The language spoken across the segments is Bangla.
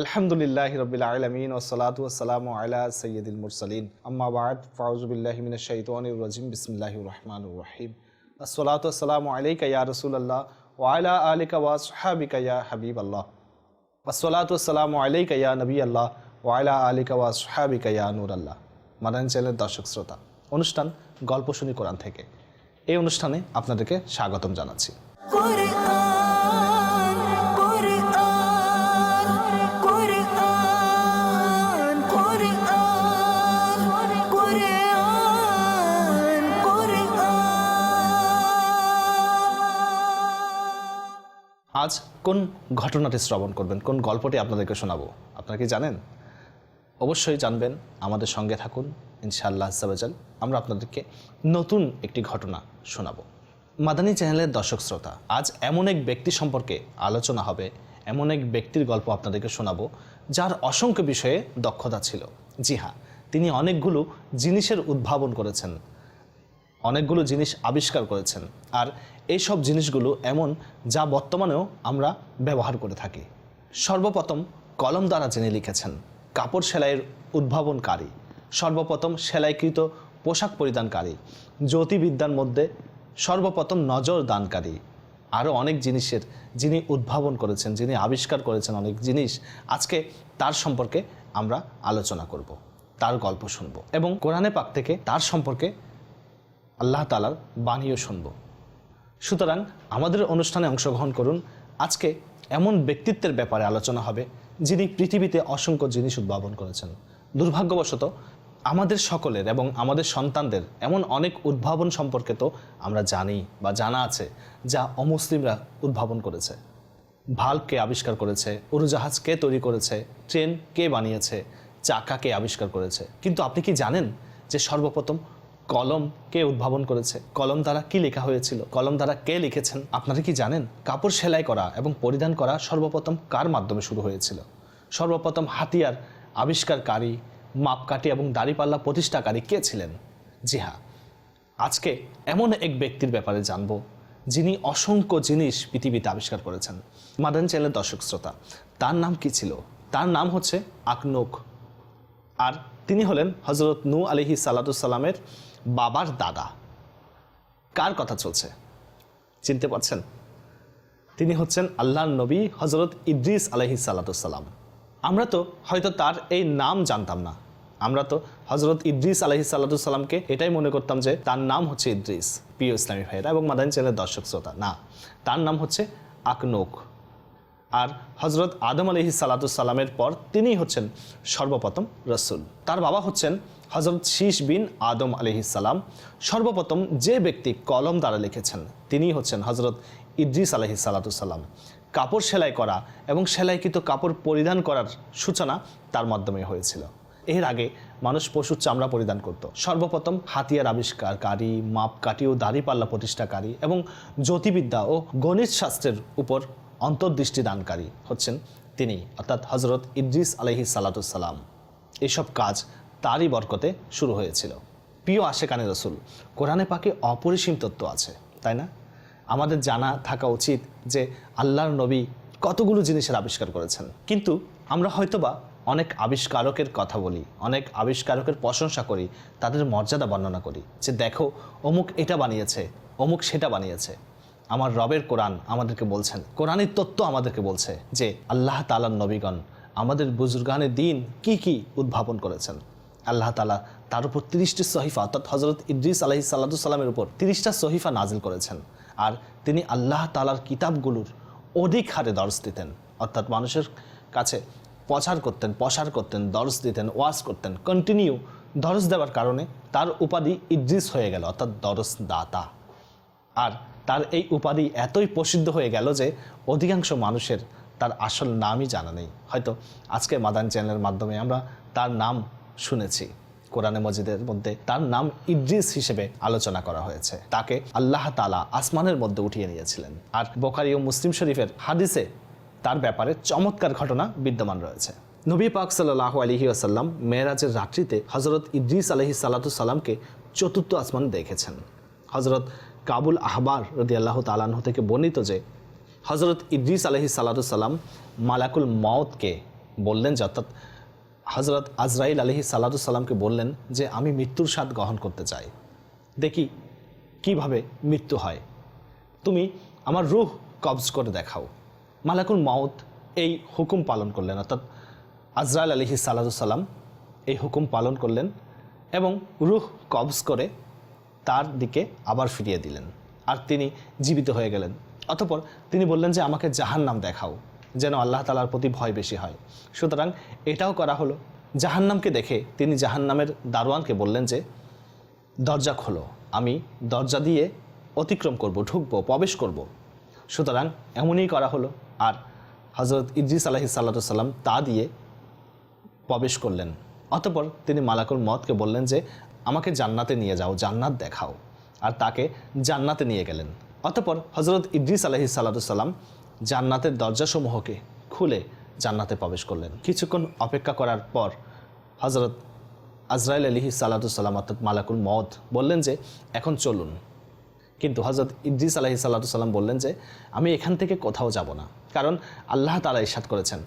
আলহামদুলিল্লাহি রাব্বিল আলামিন ওয়াসসালাতু ওয়াসসালামু আলা সাইয়্যিদিল মুরসালিন আম্মা বা'দ ফাউযু বিল্লাহি মিনাশ শাইতানির রাজিম বিসমিল্লাহির রহমানির রহিম আসসালাতু ওয়াসসালামু আলাইকা ইয়া রাসূলুল্লাহ ওয়া আলা আলিকা ওয়া আসহাবিকা ইয়া হাবিবাল্লাহ আসসালাতু ওয়াসসালামু আলাইকা ইয়া নবিয়াল্লাহ ওয়া আলা আলিকা ওয়া আসহাবিকা ইয়া নূরাল্লাহ। মাদানী চ্যানেলের দর্শক শ্রোতা, অনুষ্ঠান গল্প শুনি কোরআন থেকে এই অনুষ্ঠানে আপনাদেরকে স্বাগতম জানাচ্ছি। আজ কোন ঘটনাটি শ্রবণ করবেন, কোন গল্পটি আপনাদেরকে শোনাবো আপনারা কি জানেন? অবশ্যই জানবেন, আমাদের সঙ্গে থাকুন ইনশাআল্লাহ আজ্জাওয়াজাল। আমরা আপনাদেরকে নতুন একটি ঘটনা শোনাবো। মাদানী চ্যানেলের দর্শক শ্রোতা, আজ এমন এক ব্যক্তি সম্পর্কে আলোচনা হবে, এমন এক ব্যক্তির গল্প আপনাদেরকে শোনাবো যার অসংখ্য বিষয়ে দক্ষতা ছিল। জি হ্যাঁ, তিনি অনেকগুলো জিনিসের উদ্ভাবন করেছেন, অনেকগুলো জিনিস আবিষ্কার করেছেন, আর এইসব জিনিসগুলো এমন যা বর্তমানেও আমরা ব্যবহার করে থাকি। সর্বপ্রথম কলম দ্বারা যিনি লিখেছেন, কাপড় সেলাইয়ের উদ্ভাবনকারী, সর্বপ্রথম সেলাইকৃত পোশাক পরিধানকারী, জ্যোতির্বিদ্যার মধ্যে সর্বপ্রথম নজর দানকারী, আরও অনেক জিনিসের যিনি উদ্ভাবন করেছেন, যিনি আবিষ্কার করেছেন অনেক জিনিস, আজকে তার সম্পর্কে আমরা আলোচনা করব, তার গল্প শুনব এবং কোরআনে পাক থেকে তার সম্পর্কে আল্লাহ তাআলার বাণীও শুনব। সুতরাং আমাদের অনুষ্ঠানে অংশগ্রহণ করুন। আজকে এমন ব্যক্তিত্বের ব্যাপারে আলোচনা হবে যিনি পৃথিবীতে অসংখ্য জিনিস উদ্ভাবন করেছেন। দুর্ভাগ্যবশত আমাদের সকলের এবং আমাদের সন্তানদের এমন অনেক উদ্ভাবন সম্পর্কে তো আমরা জানি বা জানা আছে যা অমুসলিমরা উদ্ভাবন করেছে। ভাল্ব কে আবিষ্কার করেছে, উড়োজাহাজ কে তৈরি করেছে, ট্রেন কে বানিয়েছে, চাকা কে আবিষ্কার করেছে। কিন্তু আপনি কি জানেন যে সর্বপ্রথম কলম কে উদ্ভাবন করেছে? কলম দ্বারা কি লেখা হয়েছিল? কলম দ্বারা কে লিখেছেন? আপনারা কি জানেন কাপড় সেলাই করা এবং পরিধান করা সর্বপ্রথম কার মাধ্যমে শুরু হয়েছিল? সর্বপ্রথম হাতিয়ার আবিষ্কারকারী, মাপকাঠি এবং দাড়িপাল্লা প্রতিষ্ঠাকারী কে ছিলেন? জি হ্যাঁ, আজকে এমন এক ব্যক্তির ব্যাপারে জানব যিনি অসংখ্য জিনিস পৃথিবীতে আবিষ্কার করেছেন। মাদানী চ্যানেলের দর্শক শ্রোতা, তার নাম কি ছিল? তার নাম হচ্ছে আখনুক, আর তিনি হলেন হযরত নূহ আলাইহিস সালামের বাবার দাদা। কার কথা চলছে চিনতে পারছেন? তিনি হচ্ছেন আল্লাহর নবী হযরত ইদ্রিস আলাইহিস সালাম। আমরা তো হয়তো তার এই নাম জানতাম না, আমরা তো হযরত ইদ্রিস আলাইহিস সালামকে এটাই মনে করতাম যে তার নাম হচ্ছে ইদ্রিস। প্রিয় ইসলামী ভাইয়েরা এবং মাদানী চ্যানেলের দর্শক শ্রোতা, না, তার নাম হচ্ছে আখনুক। আর হযরত আদম আলাইহিস সালামের পর তিনি হচ্ছেন সর্বপ্রথম রসুল। তার বাবা হচ্ছেন হযরত শীশ বিন আদম আলাইহিস সালাম। সর্বপ্রথম যে ব্যক্তি কলম দ্বারা লিখেছেন তিনি হচ্ছেন হযরত ইদ্রিস আলাইহিস সালাম। কাপড় সেলাই করা এবং সেলাইকৃত কাপড় পরিধান করার সূচনা তার মাধ্যমে হয়েছিল। এর আগে মানুষ পশুর চামড়া পরিধান করত। সর্বপ্রথম হাতিয়ার আবিষ্কারকারী, মাপকাঠি ও দাড়িপাল্লা প্রতিষ্ঠাকারী এবং জ্যোতির্বিদ্যা ও গণিত শাস্ত্রের উপর অন্তর্দৃষ্টি দানকারী হচ্ছেন তিনি, অর্থাৎ হযরত ইদ্রিস আলাইহিস সালাম। এইসব কাজ তারই বরকতে শুরু হয়েছিল। প্রিয় আশেকানে রসুল, কোরআনে পাকে অপরিসীম তথ্য আছে, তাই না? আমাদের জানা থাকা উচিত যে আল্লাহর নবী কতগুলো জিনিসের আবিষ্কার করেছেন। কিন্তু আমরা হয়তোবা অনেক আবিষ্কারকের কথা বলি, অনেক আবিষ্কারকের প্রশংসা করি, তাদের মর্যাদা বর্ণনা করি যে দেখো অমুক এটা বানিয়েছে, অমুক সেটা বানিয়েছে। আমার রবের কোরআন আমাদেরকে বলছেন, কোরআনের তত্ত্ব আমাদেরকে বলছে যে আল্লাহ তাআলার নবীগণ আমাদের বুজুর্গানে দিন কি কি উদ্ভাবন করেছেন। আল্লাহ তাআলা তার উপর 30টি সহিফা, অর্থাৎ হযরত ইদ্রিস আলাইহিস সালামের উপর 30টা সহিফা নাজিল করেছেন। আর তিনি আল্লাহ তাআলার কিতাবগুলোর অধিক হারে দরস দিতেন, অর্থাৎ মানুষের কাছে প্রচার করতেন, দরস দিতেন, ওয়াজ করতেন। কন্টিনিউ দরস দেওয়ার কারণে তার উপাধি ইদ্রিস হয়ে গেল, অর্থাৎ দরস দাতা। আর তার এই উপাধি এতই প্রসিদ্ধ হয়ে গেল যে অধিকাংশ মানুষের তার আসল নামই জানা নেই। হয়তো আজকে মাদানী চ্যানেলের মাধ্যমে আমরা তার নাম শুনেছি। কোরআনে মজিদের মধ্যে তার নাম ইদ্রিস হিসেবে আলোচনা করা হয়েছে। তাকে আল্লাহ তাআলা আসমানের মধ্যে উঠিয়ে নিয়েছিলেন। আর বুখারী ও মুসলিম শরীফের হাদিসে তার ব্যাপারে চমৎকার ঘটনা বিদ্যমান রয়েছে। নবী পাক সাল্লাল্লাহু আলাইহি ওয়াসাল্লাম মেরাজের রাত্রিতে হযরত ইদ্রিস আলাইহিস সালামকে চতুর্থ আসমানে দেখেছেন। হযরত কাবুল আহবার রাদিয়াল্লাহু তাআলা আনহু থেকে বর্ণিত যে হযরত ইদ্রিস আলাইহিস সালাম মালাকুল মউতকে বললেন যে, অর্থাৎ হজরত আজরাইল আলাইহিস সালামকে বললেন যে আমি মৃত্যুর স্বাদ গ্রহণ করতে চাই, দেখি কিভাবে মৃত্যু হয়, তুমি আমার রূহ কবজ করে দেখাও। মালাকুল মাউত এই হুকুম পালন করলেন, অর্থাৎ আজরাইল আলাইহিস সালাম এই হুকুম পালন করলেন এবং রূহ কবজ করে তার দিকে আবার ফিরিয়ে দিলেন, আর তিনি জীবিত হয়ে গেলেন। অতঃপর তিনি বললেন যে আমাকে জাহান্নাম দেখাও, যেন আল্লাহ তাআলার প্রতি ভয় বেশি হয়। সুতরাং এটাও করা হলো। জাহান্নামকে দেখে তিনি জাহান্নামের দারোয়ানকে বললেন যে দরজা খোলো, আমি দরজা দিয়ে অতিক্রম করব, ঢুকবো, প্রবেশ করব। সুতরাং এমনই করা হলো, আর হজরত ইদ্রিস আলাইহিস সালাম তা দিয়ে প্রবেশ করলেন। অতঃপর তিনি মালাকুল মউতকে বললেন যে আমাকে জান্নাতে নিয়ে যাও, জান্নাত দেখাও, আর তাকে জান্নাতে নিয়ে গেলেন। অতঃপর হজরত ইদ্রিস আলাইহিস সালাম জান্নাতের দরজাসমূহকে খুলে জান্নাতে প্রবেশ করলেন। কিছুক্ষণ অপেক্ষা করার পর হজরত আজরাইল আলাইহিস সালাম অর্থাৎ মালাকুল মউত বললেন যে এখন চলুন। কিন্তু হজরত ইদ্রিস আলাইহিস সালাম বললেন যে আমি এখান থেকে কোথাও যাব না, কারণ আল্লাহ তাআলা ইরশাদ করেছেন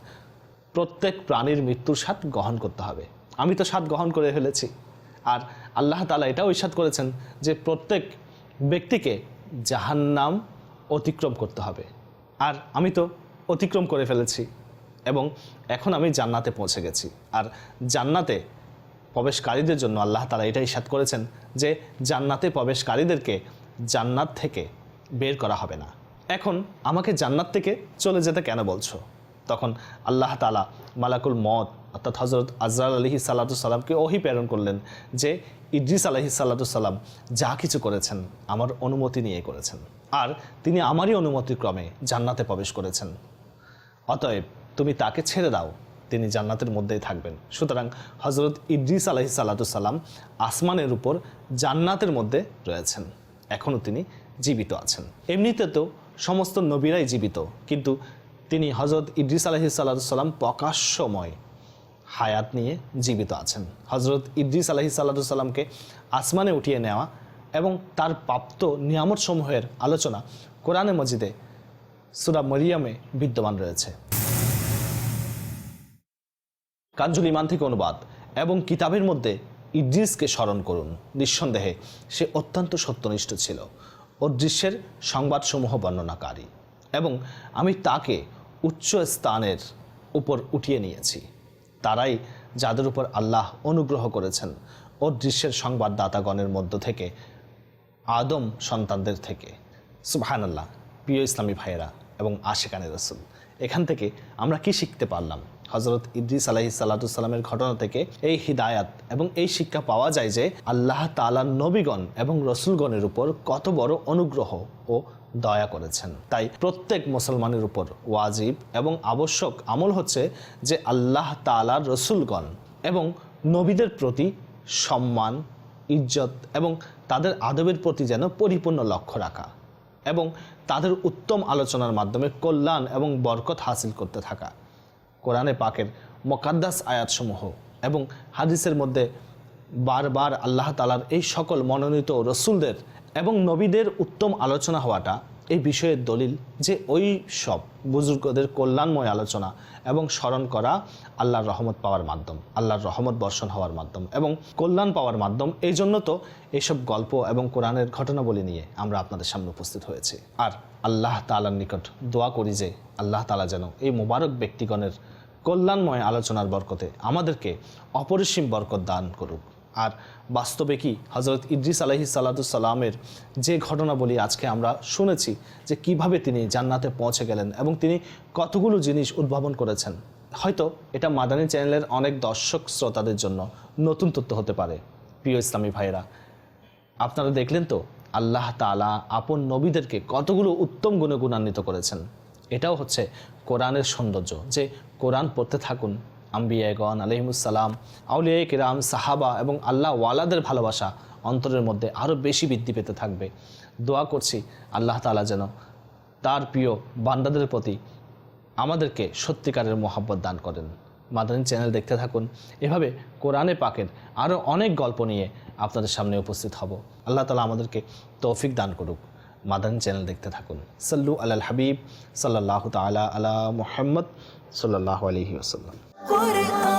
প্রত্যেক প্রাণীর মৃত্যুর স্বাদ গ্রহণ করতে হবে। আমি তো স্বাদ গ্রহণ করে ফেলেছি, আর আল্লাহ তাআলা এটাও ইরশাদ করেছেন যে প্রত্যেক ব্যক্তিকে জাহান্নাম অতিক্রম করতে হবে, আর আমি তো অতিক্রম করে ফেলেছি এবং এখন আমি জান্নাতে পৌঁছে গেছি। আর জান্নাতে প্রবেশকারীদের জন্য আল্লাহ তাআলা এটাই ইরশাদ করেছেন যে জান্নাতে প্রবেশকারীদেরকে জান্নাত থেকে বের করা হবে না। এখন আমাকে জান্নাত থেকে চলে যেতে কেন বলছো? তখন আল্লাহ তাআলা মালাকুল মউত অর্থাৎ হজরত আজরাইল আলাইহিস সালামকে ওহী প্রেরণ করলেন যে ইদ্রিস আলাইহিস সালাম যা কিছু করেছেন আমার অনুমতি নিয়ে করেছেন, আর তিনি আমারই অনুমতিক্রমে জান্নাতে প্রবেশ করেছেন। অতএব তুমি তাকে ছেড়ে দাও, তিনি জান্নাতের মধ্যেই থাকবেন। সুতরাং হজরত ইদ্রিস আলাইহিস সালাম আসমানের উপর জান্নাতের মধ্যে রয়েছেন, এখনও তিনি জীবিত আছেন। এমনিতে তো সমস্ত নবীরাই জীবিত, কিন্তু তিনি হজরত ইদ্রিস আলাইহিস সালাম প্রকাশ্যময় হায়াত নিয়ে জীবিত আছেন। হজরত ইদ্রিস আলাইহিস সালামকে আসমানে উঠিয়ে নেওয়া এবং তার প্রাপ্ত নিয়ামত সমূহের আলোচনা কোরআনে মজিদে সূরা মরিয়মে বিদ্যমান রয়েছে। কানজুল ঈমান থেকে অনুবাদ। এবং কিতাবের মধ্যে ইদ্রিসকে স্মরণ করুন, নিঃসন্দেহে সে অত্যন্ত সত্যনিষ্ঠ ছিল, অদৃশ্যের সংবাদসমূহ বর্ণনাকারী, এবং আমি তাকে উচ্চ স্থানের উপর উঠিয়ে নিয়েছি। তারাই যাদের উপর আল্লাহ অনুগ্রহ করেছেন অদৃশ্যের সংবাদদাতাগণের মধ্য থেকে, আদম সন্তানদের থেকে। সুবহানাল্লাহ। প্রিয় ইসলামী ভাইয়েরা এবং আশিকানে রাসূল, এখান থেকে আমরা কি শিখতে পারলাম? হজরত ইদ্রিস আলাইহিস সালামের ঘটনা থেকে এই হিদায়াত এবং এই শিক্ষা পাওয়া যায় যে আল্লাহ তাআলা নবীগণ এবং রসুলগণের উপর কত বড় অনুগ্রহ ও দয়া করেছেন। তাই প্রত্যেক মুসলমানের উপর ওয়াজিব এবং আবশ্যক আমল হচ্ছে যে আল্লাহ তাআলার রসুলগণ এবং নবীদের প্রতি সম্মান, ইজ্জত এবং তাদের আদবের প্রতি যেন পরিপূর্ণ লক্ষ্য রাখা, এবং তাদের উত্তম আলোচনার মাধ্যমে কল্যাণ এবং বরকত হাসিল করতে থাকা। কোরআনে পাকের মুকাদ্দাস আয়াতসমূহ এবং হাদিসের মধ্যে বারবার আল্লাহ তাআলার এই সকল মনোনীত রসুলদের এবং নবীদের উত্তম আলোচনা হওয়াটা এই বিষয়ের দলিল যে ওই সব বুজুর্গদের কল্যাণময় আলোচনা এবং স্মরণ করা আল্লাহর রহমত পাওয়ার মাধ্যম, আল্লাহর রহমত বর্ষণ হওয়ার মাধ্যম এবং কল্যাণ পাওয়ার মাধ্যম। এই জন্য তো এইসব গল্প এবং কোরআনের ঘটনাবলী নিয়ে আমরা আপনাদের সামনে উপস্থিত হয়েছি। আর আল্লাহ তাআলার নিকট দোয়া করি যে আল্লাহ তাআলা যেন এই মোবারক ব্যক্তিগণের কল্যাণময় আলোচনার বরকতে আমাদেরকে অপরিসীম বরকত দান করুক। আর বাস্তবে কি হজরত ইদ্রিস আলাইহিস সালামের যে ঘটনাবলী আজকে আমরা শুনেছি যে কিভাবে তিনি জান্নাতে পৌঁছে গেলেন এবং তিনি কতগুলো জিনিস উদ্ভাবন করেছেন, হয়তো এটা মাদানী চ্যানেলের অনেক দর্শক শ্রোতাদের জন্য নতুন তথ্য হতে পারে। প্রিয় ইসলামী ভাইয়েরা, আপনারা দেখলেন তো আল্লাহ তাআলা আপন নবীদেরকে কতগুলো উত্তম গুণে গুণান্বিত করেছেন। এটাও হচ্ছে কোরআনের সৌন্দর্য যে কোরআন পড়তে থাকুন, আম্বিয়াগণ আলাইহিমুসসালাম, আউলিয়ায়ে কিরাম, সাহাবা এবং আল্লাহ ওয়ালাদের ভালোবাসা অন্তরের মধ্যে আরও বেশি বৃদ্ধি পেতে থাকবে। দোয়া করছি আল্লাহ তাআলা যেন তার প্রিয় বান্দাদের প্রতি আমাদেরকে সত্যিকারের মহব্বত দান করেন। মাদানী চ্যানেল দেখতে থাকুন, এভাবে কোরআনে পাকের আরও অনেক গল্প নিয়ে আপনাদের সামনে উপস্থিত হব। আল্লাহ তাআলা আমাদেরকে তৌফিক দান করুক। মাদানী চ্যানেল দেখতে থাকুন। সাল্লু আলাল হাবিব সাল্লাল্লাহু তাআলা আলা মুহাম্মদ সাল্লাল্লাহু আলাইহি ওয়াসাল্লাম। কোরআন।